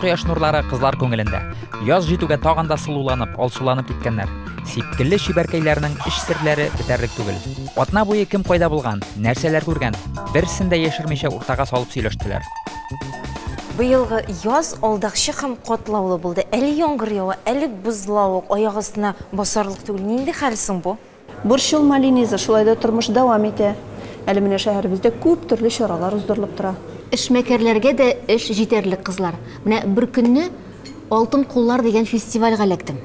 кояш нурлары кызлар күңелендә. Яз җитүгә тагын да сылуланып, алсуланып киткәннәр. Сипкелле чибәркәйләрнең эш серләре бетәрлек түгел. Атна буе кем кайда булган, нәрсәләр күргән, берсен дә яшермичә уртага салып сөйләштеләр. Быелгы яз алдакчы һәм катлаулы булды. Әле яңгыр ява, әле бозлавык, аяк астына басарлык түгел. Нинди хәл соң бу? Борчылма, Линиза, шулай да тормыш дәвам итә. Әле менә шәһәребездә күп төрле чаралар уздырылып тора. Эшмәкәрләргә дә эш җитәрлек, кызлар. Менә бер көнне Алтын куллар дигән фестивальгә эләктем.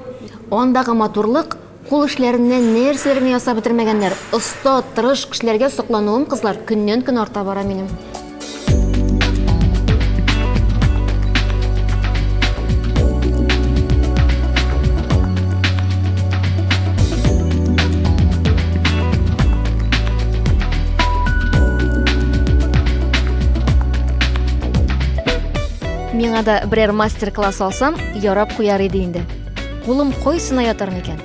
Андагы матурлык, кул эшләреннән нәрсәләрне ясап бетермәгәннәр. Оста, тырыш кешеләргә соклануым, кызлар, көннән-көн арта бара минем. Миңа да берәр мастер-класс алсам, ярап куяр иде инде. Кулым койсына ятар микән?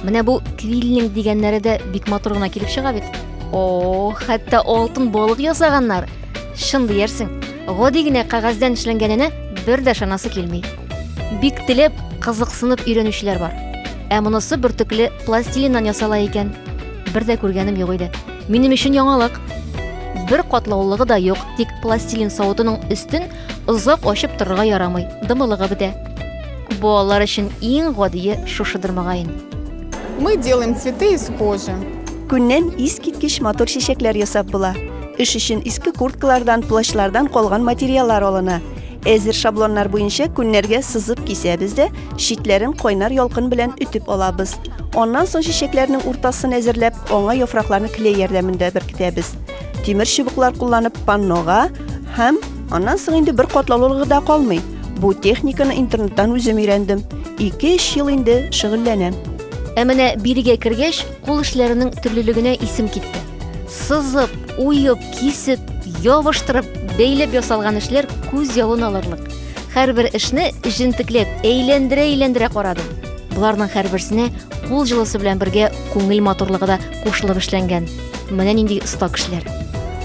Менә бу квиллинг дигәннәре дә бик матур гына килеп чыга бит. О, хәтта алтын балык ясаганнар. Шын диярсең, гади генә кәгазьдән эшләнгәненә бер дә шанасы килми. Бик теләп, кызыксынып өйрәнүчеләр бар. Ә монысы бер төкле пластилиннан ясала икән. Бер дә күргәнем юк иде. Минем өчен яңалык. Бер катлаулыгы да юк, тик пластилин савытының өстен озак ачып торырга ярамый, дымылыгы бетә. Балалар өчен иң гадие шушыдыр мөгаен. Мы делаем цветы из кожи. Күннән искиткеч матур чәчәкләр ясап була. Эш өчен иске курткалардан, плащлардан калган материаллар алына. Әзер шаблоннар буенча күннәргә сызып кисәбез дә, шитләрен кайнар ялкын белән үтеп алабыз. Аннан соң чәчәкләрнең уртасын әзерләп, аңа яфракларны клей ярдәмендә беркетәбез. Тимер чыбыклар кулланып паннога һәм аннан соң инде бер катлаулыгы да калмый. Бу техниканы интернеттан үзем өйрәндем. 2-3 ел инде шөгыльләнәм. Ә менә бирегә кергәч, кул эшләренең төрлелегенә исем китте. Сызып, уеп, кисеп, ябыштырып, бәйләп ясалган эшләр күз явын алырлык. Һәрбер эшне җентекләп, әйләндерә карадым. Буларның һәрберсенә кул җылысы белән бергә күңел матурлыгы да кушылып эшләнгән. Менә нинди оста кешеләр.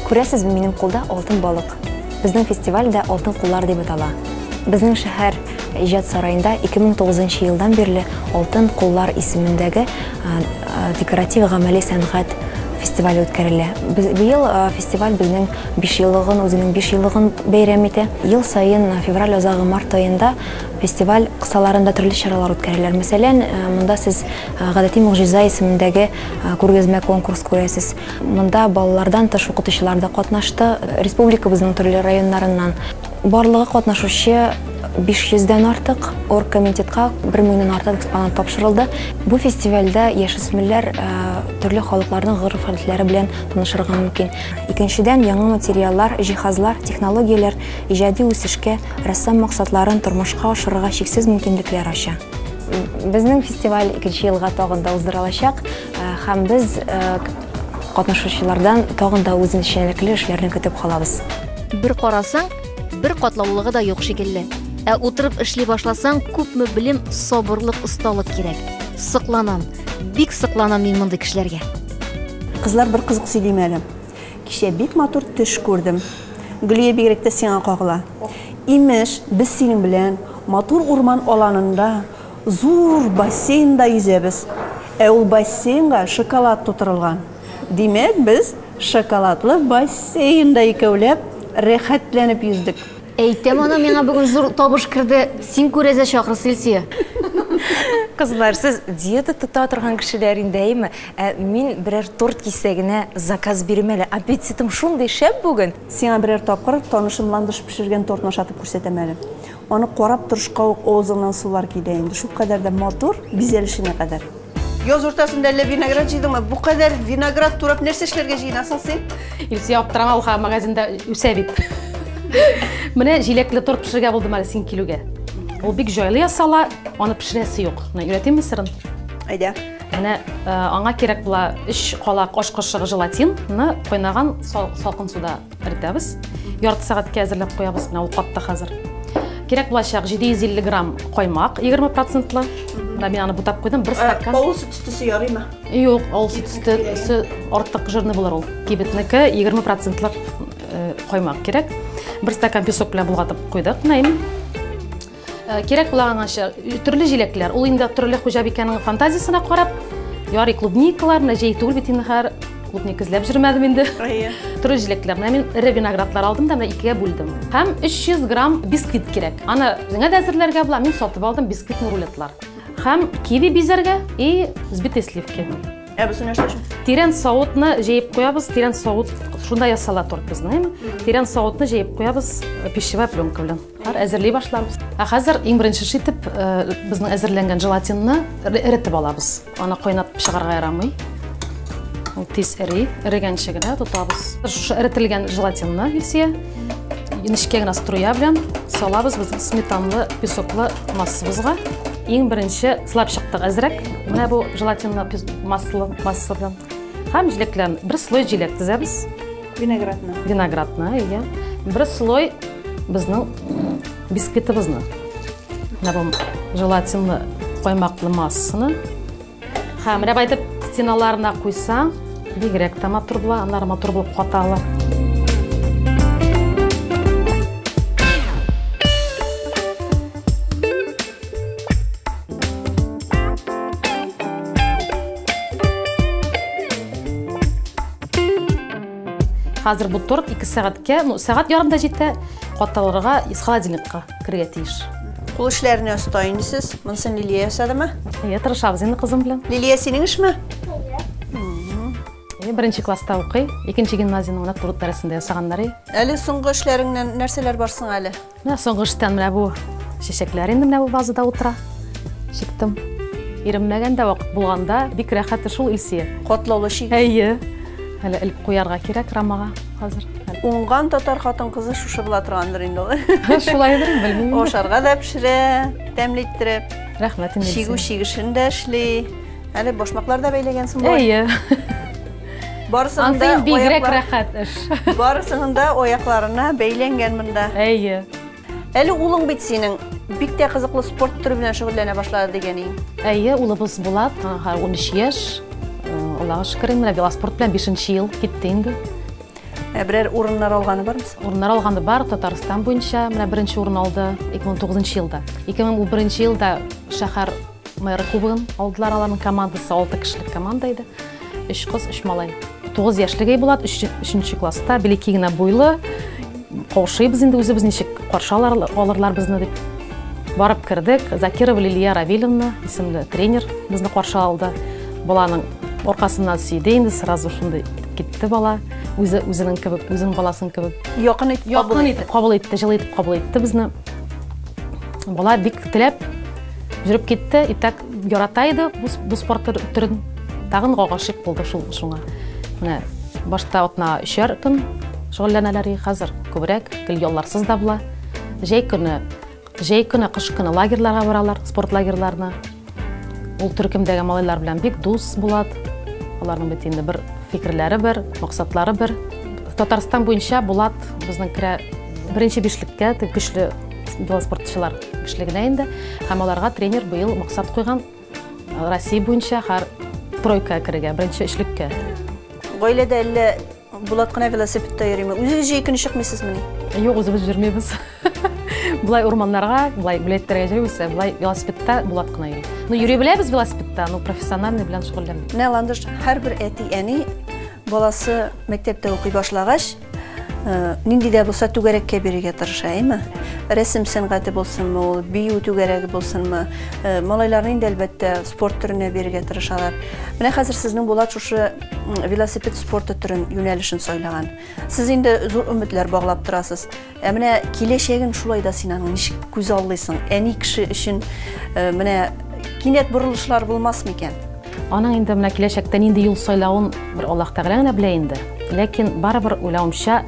Күрәсез, минем кулда алтын балык. Безнең фестивальдә алтын куллар дип атала. Безнең шәһәр иҗат сараенда 2009 елдан бирле алтын куллар исемендәге декоратив гамәли сәнгать фестивале үткәрелә. Быел фестиваль безнең 5 еллыгын, үзенең 5 еллыгын бәйрәм итә. Ел сайын февраль азагы март аенда фестиваль кысаларында төрле чаралар үткәреләр. Мәсәлән, монда сез гадәти мөгъҗиза исемендәге күргәзмә конкурс күрәсез. Монда балалардан тыш укытучылар да катнашты. Республикабызның төрле районнарыннан барлыгы катнашучы 500-дән артык, оргкомитетка 1000-дән артык экспонат тапшырылды. Бу фестивальдә яшүсмерләр төрле халыкларның гырыф-гадәтләре белән танышырга мөмкин. Икенчедән, яңа материаллар, җиһазлар, технологияләр иҗади үсешкә, рәссам максатларын тормышка ашырырга чиксез мөмкинлекләр ача. Безнең фестиваль 2нче елга тагын да уздырылачак һәм без катнашучылардан тагын да үзенчәлекле эшләрне көтеп калабыз. Бер карасаң, бер катлаулыгы да юк шикелле. Ә утырып эшли башласаң, күпме белем, сабырлык, осталык кирәк. Сыкланам, бик сыкланам мин мондый кешеләргә. Кызлар, бер кызык сөйлим әле. Кичә бик матур төш күрдем. Гөлия бигрәк тә сиңа кагыла. Имеш, без синең белән матур урман аланында зур бассейнда yüзәбез. Ә ул бассейнга шоколад тутырылган. Димәк, без шоколадлы бассейнда икәүләп рәхәтләнеп yüздек. Әйтәм, ана миңа бүген зур табыш керде. Син күрәзә чакыр, Силсия. Кызлар, сез диета тота торган кешеләр индәйме? Мин берәр торт кисәгенә заказ бирим әле. Аппетитым шундый шәп бүген. Сиңа берәр тапкыр танышым ландыш пешергән тортны ашатып күрсәтәм әле. Аны карап торышка ук авызыңнан сулар килә инде. Шу кадәр дә матур, бизәлешенә кадәр. Яз уртасында әллә виноград җыйдыңмы? Бу кадәр виноград турап нәрсә эшләргә җыйнасың син? Илсия аптырама, ул магазинда үсә бит. Менә җиләкле торт пешергә булдым әле син килүгә. Ул бик җайлы ясала, аны пешерәсе юк. Менә өйрәтәм сырын. Әйдә. Менә аңа кирәк була 3 калак аш кашыгы желатинны кайнаган салкын суда эретәбез. Ярты сәгатькә әзерләп куябыз. Менә ул катта хәзер. Кирәк булачак 750 грамм каймак, 20%-лы. Да мин аны бутап куйдым, 1 стакан. Авыл сөтүсе ярыймы? Юк, авыл сөтүсе артык жирны булыр ул. Кибетнеке 20%-лы каймак кирәк. 1 стакан песок белән булгатып куйдык. Нәйм. керек булган ашы төрле җиләкләр. Ул инде төрле хуҗабикәнең фантазиясына карап, ярый клубникалар, менә җәй түгел бит инде һәр клубник эзләп җөрмәдем инде. Төрле җиләкләр. Менә мин ире виноградлар алдым да менә икегә бүлдем. Һәм 300 грамм бисквит кирәк. Аны үзеңә дә әзерләргә була. Мин сатып алдым бисквитны рулетлар. Һәм киви бизәргә и взбитые сливки. Без нәрсә өчен? Тирән савытны җәеп куябыз. Тирән савыт шунда ясала торт безнең. Тирән савытны җәеп куябыз пищевая пленка белән. Әзерли башларбыз. Хәзер иң беренче итеп безнең әзерләнгән желатинны эретеп алабыз. Аны кайнатып чыгарга ярамый. Ул тиз эрегәнче генә тотабыз. Шушы эретелгән желатинны Илсия нечкә генә струя белән салабыз безнең сметанлы песоклы массабызга. Иң беренче сылап чыктык әзрәк. Менә бу желатинны масса белән. Һәм җиләкләрне бер слой җиләк тезәбез. Виноградны, ия. Бер слой безнең бисквитыбызны. Менә бу желатинны каймаклы массаны. Һәм менә байтып стеналарына куйсаң, бигрәк тә матур була, аннары матур булып каталар. Хәзер бу торт 2 сәгатькә, сәгат ярымда җитә, каталырга холодильникка кирергә тиеш. Кул эшләренә оста инде сез. Монысын Лилия ясадымы? Тырышабыз инде кызым белән. Лилия синең эшме? Беренче класста укый, икенче гимназияның торт дәресендә ясаганнар. Әле соңгы эшләреңнән нәрсәләр барсың әле? Менә соңгы эштән менә бу чәчәкләр инде менә бу базада утыра. Чиктем. Иремләгәндә вакыт булганда бик рәхәт шул Илсия. Катлаулы чик. Әйе. Әле илеп куярга кирәк рамага хәзер. Уңган татар хатын кызы шушы була торгандыр инде ул. Шулайдыр, белмим. Ашарга да пешерә, тәмле иттереп. Рәхмәт инде. Чигү чигешен дә эшли. Әле башмаклар да бәйләгәнсең бу. Әйе. Барысының да бигрәк рәхәт эш. Барысының да аякларына бәйләнгән монда. Әйе. Әле улың бит синең бик тә кызыклы спорт түре белән шөгыльләнә башлады дигәнең. Әйе, улыбыз Булат, 13 яшь. Аллаһка шөкер, менә велоспорт белән 5нче ел китте инде. Берәр урыннар алганы бармы? Урыннар алганы бар, Татарстан буенча менә беренче урын алды 2009 елда. 2011 елда шәһәр мэр кубогын алдылар, аларның командасы 6 кешелек команда иде. 3 кыз, 3 малай. 9 яшьлеге Булат, 3нче класста, билеки генә буйлы. Каушыйбыз инде үзебез ничек каршы алырлар безне дип. Барып кирдек. Закирова Лилия Равиловна исемле тренер безне каршы алды. Баланың оркасыннан сөйде инде, сразу шундай китте бала. Үзенең кебек, үзенең баласын кебек. Якын итеп кабул итте, җылы итеп кабул итте безне. Бала бик теләп жүреп китте, итәк ярата иде бу спорт түрен. Тагын гашыйк булды шуңа. Менә башта отна 3 көн шөгыльләнәләр, хәзер күбрәк, гел ялларсыз да була. Җәй көне, кыш көне лагерьларга баралар, спорт лагерьларына. Ул төркемдәге малайлар белән бик дус булат. Аларның бит инде бер фикерләре бер, максатлары бер. Татарстан буенча Булат безнең керә беренче бишлеккә, көчле велоспортчылар кишлегенә инде. Һәм аларга тренер быел максат куйган Россия буенча һәр тройка керергә, беренче эшлеккә. Гаиләдә әллә Булат кына велосипедта йөриме? Үзегез җәй көне чыкмыйсызмы? Юк, үзебез йөрмәбез. Булай урманнарга, булай бүләкләргә җыйбыз, булай велосипедта Булат кына йөри. Йөри беләбез велосипедта, профессиональный белән шөгыльләнә. Менә Ландыш һәрбер әти әни баласы мәктәптә укый башлагач, нинди дә булса түгәрәккә бирергә тырыша, әйме? Рәсем сәнгате булсынмы, ул бию түгәрәге булсынмы, малайларны инде әлбәттә спорт төренә бирергә тырышалар. Менә хәзер сезнең Булат шушы велосипед спорты төрен юнәлешен сайлаган. Сез инде зур өметләр баглап торасыз. Менә киләчәген шулай да син аның ничек күз аллыйсың? Әни кеше өчен менә кинәт борылышлар булмасмы икән? Аның инде менә киләчәктә нинди юл сайлавын бер Аллаһ Тәгалә генә белә инде. Ләкин барыбер уйлавымча,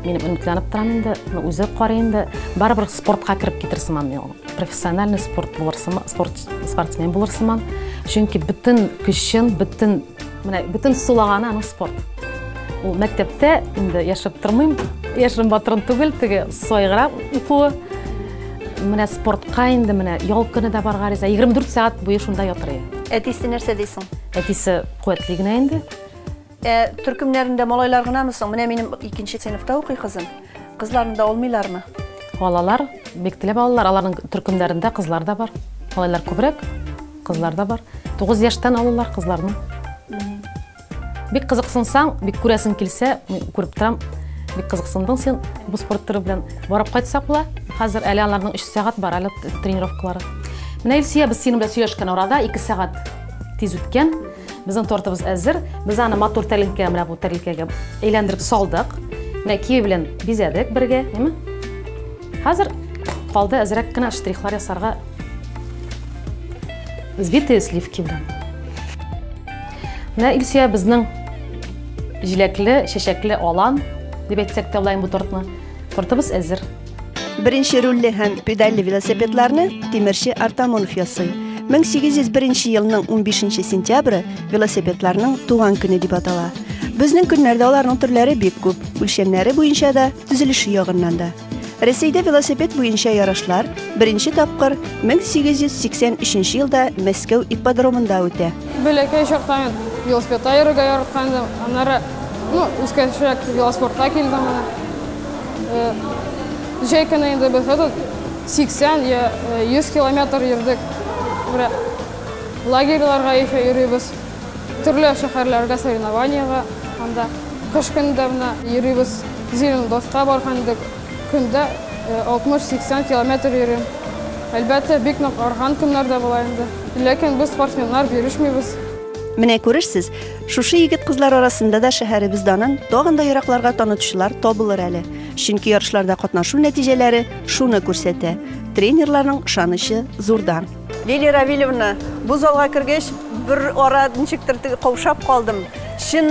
мин өметләнеп торам инде, үзе карый инде, барыбер спортка кирип китерсеман мин. Профессиональный спортсмен булырсыман. Чөнки бүтән көчен, бүтән сулаганы аның спорт. Ул мәктәптә инде яшәп тормыйм, яшәрем батырын түгел, теге сайгырап укуы. Менә спортка инде менә ял көне дә барга риза, 24 сәгать буе шунда ятыр. Әтисе нәрсә дисең? Әтисе куәтле генә инде. Төркемнәрендә малайлар гынамы соң? Менә минем 2нче сыйныфта укый кызым. Кызларны да алмыйлармы? балалар, бектілі балалар, аларның түркімдерінде қызлар да бар. Балалар көбірек, қызлар да бар. 9 яштан алалар қызларның. Бек қызықсынсаң, бек көресің келсе, көріп тұрам, бек қызықсындың сен бұл спорт түрі білен барып қайтсақ бұла. Қазір әлі аларның 3 сағат бар, әлі тренировкалары. Міне Илсия, біз сенімді сөйлешкен орада 2 сағат тез өткен. Біздің тортыбыз әзір. Біз аны мотор тәрілкеге, мына бұл тәрілкеге ейлендіріп салдық. Міне кие білен безедік бірге. Қазір қалды әзірек кіна штрихлар ясарға взбитые сливки білен. Міне Илсия, біздің жилеклі, шешеклі алан деп айтсақ та олайын бұл тортны. Тортыбыз әзір. Бірінші руллі һәм педаллі велосипедларны Тимирши Артамонов ясый. 1801 елның 15 сентябрі велосипедларның туған күні деп атала. Біздің күннәрдә аларның түрләре бик күп, үлчәмнәре буенча да, төзелеше ягыннан да. Рәсәйдә велосипед буенча ярышлар беренче тапкыр 1883 елда Мәскәү ипподромында үтә. Бәләкәй чактан велосипедта йөрергә яраткандым. Аннары, үскәчрәк велоспортка килдем. Җәй көне инде без 80-100 километр йөрдек. Лагерьларга йөрибез. Төрле шәһәрләргә соревнованиягә, анда кыш көндә йөрибез. Зелендовка баргандык. Көндә 60-80 километр йөрим. Әлбәттә, бик нык арган көннәрдә була инде. Ләкин без спортсменнар бирешмибез. Менә күрерсез, шушы егет-кызлар арасында да шәһәребездән тагын да еракларга танытучылар табылыр әле. Чөнки ярышларда катнашу нәтиҗәләре шуны күрсәтә. Тренерларның ышанычы зурдан. Лилия Равиловна, бу залга кергәч, бер ара ничектер каушап калдым. Шин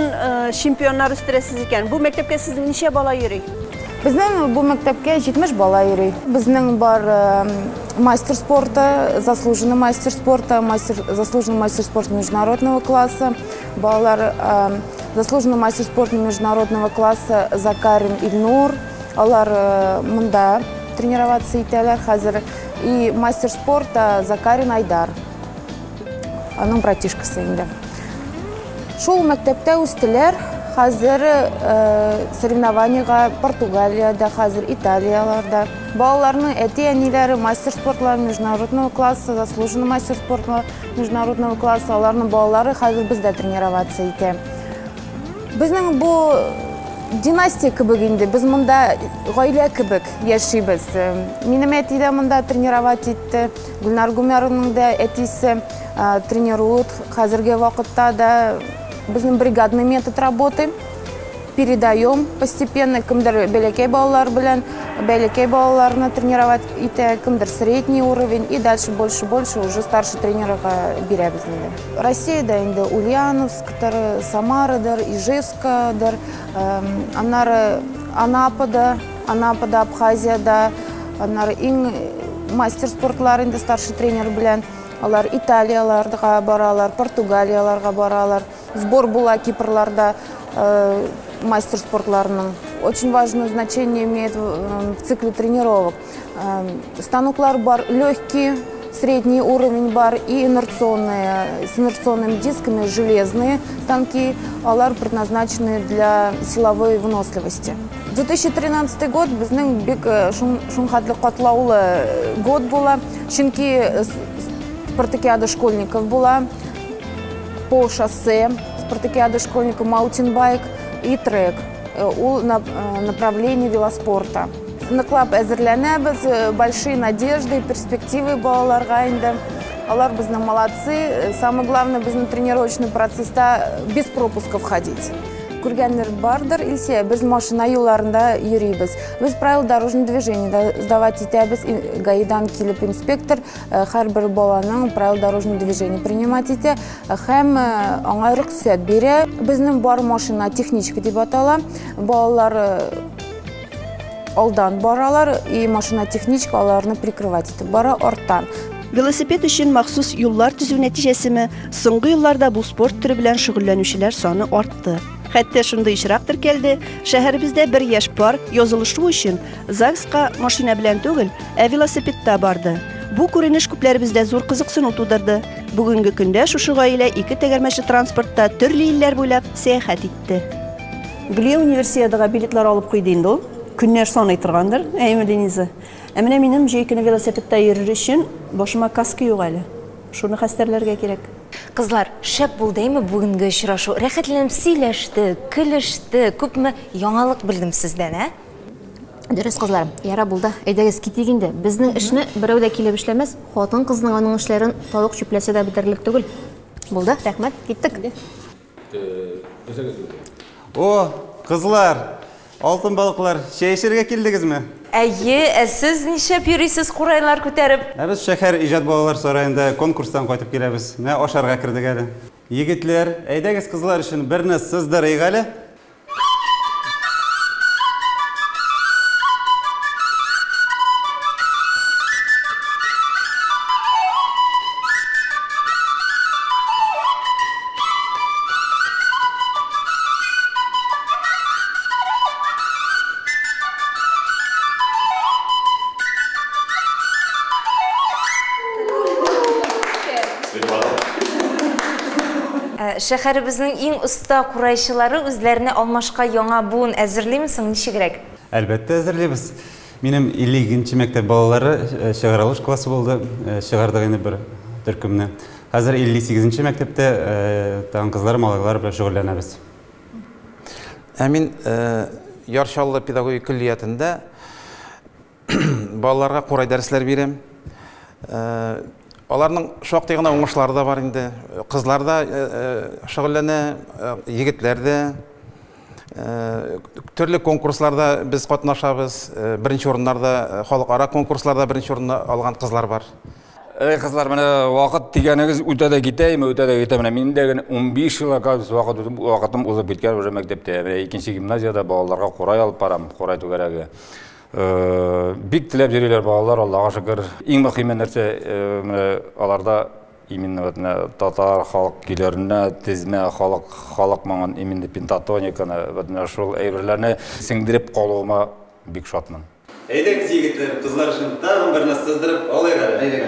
чемпионнар үстерәсез икән. Бу мәктәпкә сезнең ничә бала йөри? Безнең бу мәктәпкә 70 бала йөри. Безнең бар мастер спорта, заслуженный мастер спорта, заслуженный мастер спорта международного класса. Балалар заслуженный мастер спорта международного класса Закарин Ильнур. Алар монда тренироваться итәләр хәзер. И мастер спорта Закарин Айдар. Аның братишкасы инде. Шул мәктәптә үстеләр. Хәзер соревнованиягә Португалиядә, хәзер Италияларда. Балаларның әти-әниләре мастер спортлары международного класса, заслуженный мастер спорта международного класса, аларның балалары хәзер бездә тренироваться итә. Безнең бу династия кебек инде, без монда гаилә кебек яшибез. Минем әти дә монда тренировать итте, Гүлнар Гүмәровның да әтисе тренирует. Хәзерге вакытта да безнең бригадный метод работы. Передаем постепенно, кемдер бәләкәй балалар белән, бәләкәй балаларны тренировать итә, кемдер средний уровень и дальше больше уже старший тренерга бирәбез инде. Россиядә инде Ульяновсктыр, Самарадыр, Ижевскадыр, аннары Анапада, Абхазияда, аннары иң мастер спортлар инде старший тренер белән. Алар Италияларга баралар, Португалияларга баралар. Сбор була Кипрларда мастер спортларының. Очень важное значение имеет в цикле тренировок. Станоклар бар легкие, средний уровень бар и инерционные, с инерционными дисками, железные станки. Алар предназначены для силовой выносливости. 2013 год безнең бик шунхатлы катлаулы год була. Чөнки спартакиада школьников была по шоссе, спартакиада школьников маунтинбайк и трек у направлении велоспорта. Ныклап әзерләнәбез, большие надежды, перспективы балаларга инде. Алар безнең молодцы. Самое главное, безнең тренировочный процесста без пропусков ходить. Күргәннәр бардыр, Илсия, без машина юлларында йөрибез. Без правила дорожного движения сдавать итәбез, гаидан килеп инспектор һәрбер баланың правила дорожного движения принимать итә һәм аңа рөхсәт бирә. Безнең бар машина техничка дип атала. Балалар алдан баралар и машина техничка аларны прикрывать итеп бара арттан. Велосипед өчен махсус юллар төзү нәтиҗәсеме соңгы елларда бу спорт түрі белән шөгыльләнүчеләр саны артты. Хәтта шундый очрак теркәлде, шәһәребездә бер яшь пар язылышу өчен ЗАГСка машина белән түгел, велосипедта барды. Бу күренеш күпләребездә зур кызыксыну тудырды. Бүгенге көндә шушы гаилә 2 тәгәрмәчле транспортта төрле илләр буйлап сәяхәт итте. Гүлия универсиадага билетлар алып куйды инде ул. күннәр саный торгандыр, әйме Дениза. Менә минем җәй көне велосипедта йөрер өчен башыма каска юк әле. Шуны хәстәрләргә кирәк. Кызлар, шәп булдымы бүгенге очрашу? Рәхәтләнеп сөйләште, көлеште, күпме яңалык белдем сездән, ә? Дөрес, кызлар, яра булды. Әйдәгез китик инде. Безнең эшне берәү дә килеп эшләмәс. Хатын кызның аның эшләрен тавык чүпләсә дә бетерлек түгел. Булды, рәхмәт, киттек. О, кызлар, алтын балыклар, чәй эчәргә килдегезме? Әйе, сез нишәп йөрисез курайлар күтәреп? Без шәһәр иҗат балалар сараенда конкурстан кайтып киләбез. Менә ашарга кирдек әле. Егетләр, әйдәгез кызлар өчен берне сыздырыйк әле. Шәһәребезнең иң оста курайчылары үзләренә алмашка яңа буын әзерлимсең, ничегрәк? Әлбәттә әзерлибез. Минем 50-нче мәктәп балалары чыгарылыш классы булды. Чыгардык инде бер төркемне. Хәзер 58-нче мәктәптә тагын кызлар, малайлар белән шөгыльләнәбез. Мин Яршаллы педагогика коллеҗатында балаларга курай дәресләр бирәм. Аларның шактый гына уңышлары да бар инде. Кызлар да шөгыльләнә, егетләр дә. Төрле конкурсларда без катнашабыз. Беренче урыннарда, халыкара конкурсларда беренче урынны алган кызлар бар. Кызлар, менә вакыт дигәнегез үтә дә китәме, үтә дә китә. Менә миндә 15 ел вакытым узып киткән уже мәктәптә. Икенче гимназиядә балаларга курай алып барам, курай түгәрәге. Бик теләп йөриләр балалар, Аллага шөкер. Иң мөһим нәрсә аларда именно татар халык көйләренә тезмә халык маңын именно пентатониканы, шул әйберләрне сеңдереп калуыма бик шатмын. Әйдәгез егетләр, кызлар өчен тагын берне сыздырып алыйк әле.